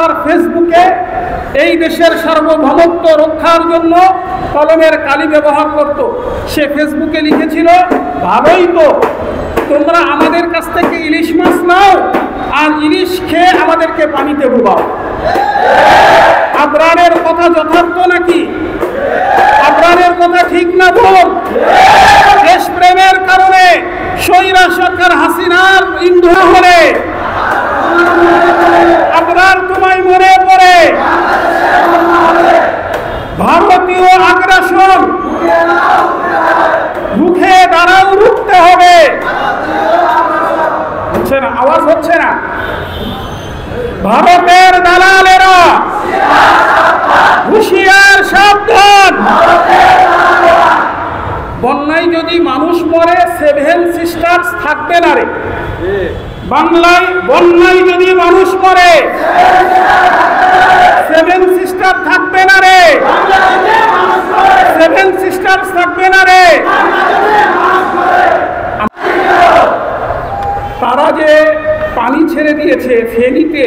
তার ফেসবুকে এই দেশের সার্বভৌমত্ব রক্ষার জন্য কলমের কালি ব্যবহার করত। সে ফেসবুকে লিখেছিল, ভালোই তো, তোমরা আমাদের কাছ থেকে ইলিশ মাছ নাও আর ইলিশ খেয়ে আমাদেরকে পানিতে ডুবাও। আবরারের কথা যথার্থ নাকি? আবরারের কথা ঠিক না ভুল? দেশপ্রেমের কারণে স্বৈরা সরকার হাসিনার ইন্ধন হলে আবরার তোমায় মনে পড়ে। ভারতীয় আগ্রাসন রুখে দাঁড়াও, রুখতে হবে। হচ্ছে না, আওয়াজ হচ্ছে না? ভারতের দালালেরা হুঁশিয়ার, সাবধান। বন্যায় যদি মানুষ মরে, সেভেন সিস্টার্স থাকবে না রে বাংলায়। বন্যায় যদি মানুষ মরে, সেভেন সিস্টার থাকবে না রে। সেভেন সিস্টার্স থাকবে না রে। তারা যে পানি ছেড়ে দিয়েছে ফেনীতে,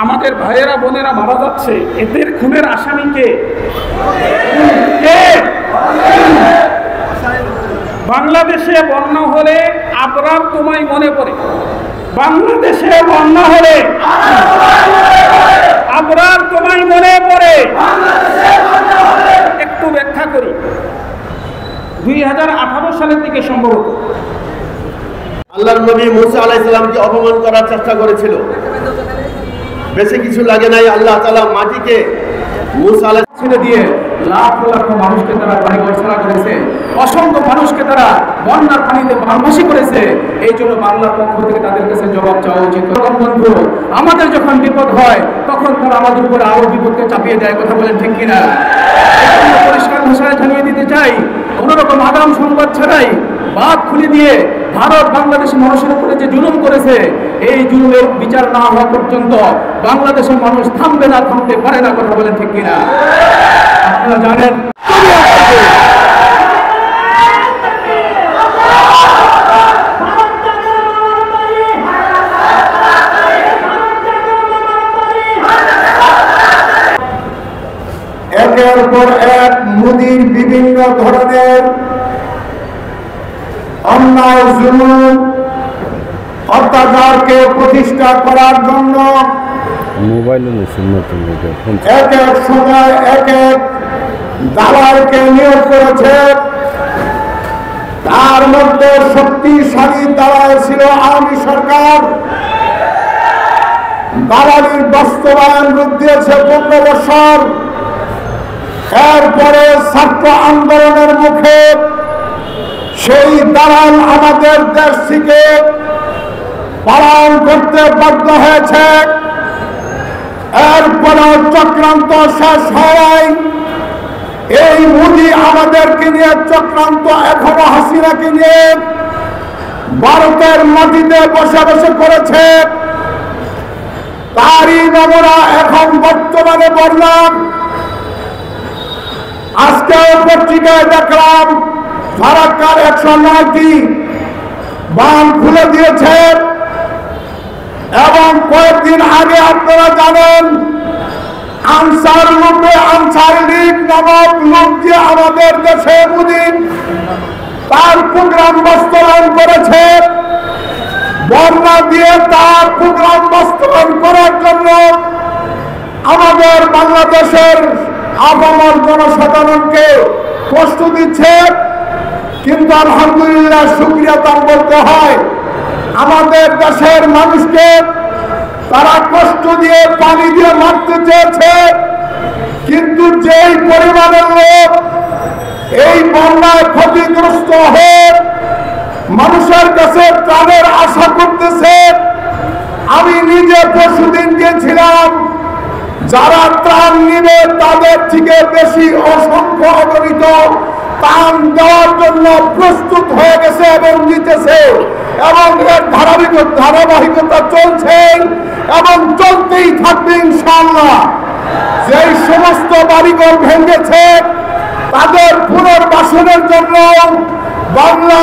আমাদের ভাইয়েরা বোনেরা মারা যাচ্ছে, এদের খুনের আসামিকে বাংলাদেশে বন্যা হলে আবরার তোমায় মনে পড়ে। বাংলাদেশে বন্যা হলে আবরার তোমায় মনে পড়ে। একটু ব্যাখ্যা করি। 2018 সালের দিকে সম্ভবত আল্লাহর নবী মুসা আলাইহিস সালামকে অপমান করার চেষ্টা করেছিল। বেশি কিছু লাগে নাই, আল্লাহ তাআলা মাটিকে মুসা আলাইহিস ছেড়ে দিয়ে লাখ লাখ মানুষকে তারা বাড়িঘর ছাড়া করেছে, অসংখ্য মানুষকে তারা বন্যার পানিতে বানবাসী করেছে। এই জন্য বাংলার পক্ষ থেকে তাদের কাছে জবাব চাওয়া উচিত। বন্ধু, আমাদের যখন বিপদ হয় তখন তারা আমাদের উপরে আরো বিপদকে চাপিয়ে দেয়। কথা বলেন ঠিক কিনা? পরিষ্কার ভাষায় জানিয়ে দিতে চাই, কোন রকম আগাম সংবাদ ছাড়াই বাদ খুলে দিয়ে ভারত বাংলাদেশের মানুষের উপরে যে জুলুম করেছে, এই জুলুমের বিচার না হওয়া পর্যন্ত বাংলাদেশের মানুষ থামবে না, থামতে পারে না। কথা বলেন ঠিক কিনা? আপনারা জানেন একের পর এক মোদির বিভিন্ন ধরনের অন্যায় জুলুম অত্যাচারকে প্রতিষ্ঠা করার জন্য এক এক সময় এক এক দালালকে নিয়োগ করেছে। তার মধ্যে শক্তিশালী দালাল ছিল আওয়ামী সরকার। দালালির বাস্তবায়ন রূপ দিয়েছে 15 বছর। এরপরে ছাত্র আন্দোলনের মুখে সেই দালাল আমাদের দেশ থেকে পালন করতে বাধ্য হয়েছে। এরপরে চক্রান্ত শেষ হয়। এই মোদি আমাদেরকে নিয়ে চক্রান্ত এখনো হাসিনাকে নিয়ে ভারতের মাটিতে বসে বসে করেছে। তারই নমুনা এখন বর্তমানে বললাম। আজকে পত্রিকায় দেখলাম ফারাক্কার 109টি বাঁধ খুলে দিয়েছে এবং কয়েকদিন আগে আপনারা জানেন আনসার লীগ নামক লোক যে আমাদের দেশে মোদি তার প্রোগ্রাম বাস্তবায়ন করেছে। বন্যা দিয়ে তার প্রোগ্রাম বাস্তবায়ন করার জন্য আমাদের বাংলাদেশের আপামর জনসাধারণকে কষ্ট দিচ্ছে। কিন্তু আলহামদুলিল্লাহ শুকরিয়া তার বলতে হয়, আমাদের দেশের মানুষকে তারা কষ্ট দিয়ে পানি দিয়ে মারতে চেয়েছে। কিন্তু যেই পরিমাণের লোক এই বন্যায় ক্ষতিগ্রস্ত হয়ে মানুষের কাছে ত্রাণের আশা করতেছে, আমি নিজে পরশুদিন গিয়েছিলাম, যারা ত্রাণ নিবে তাদের থেকে বেশি অসংখ্য অগণিত ত্রাণ দেওয়ার জন্য প্রস্তুত হয়ে গেছে এবং দিতেছে এবং এর ধারাবাহিকতা চলছে এবং চলতেই থাকবে ইনশাআল্লাহ। যেই সমস্ত বাড়িঘর ভেঙেছে তাদের পুনর্বাসনের জন্য বাংলা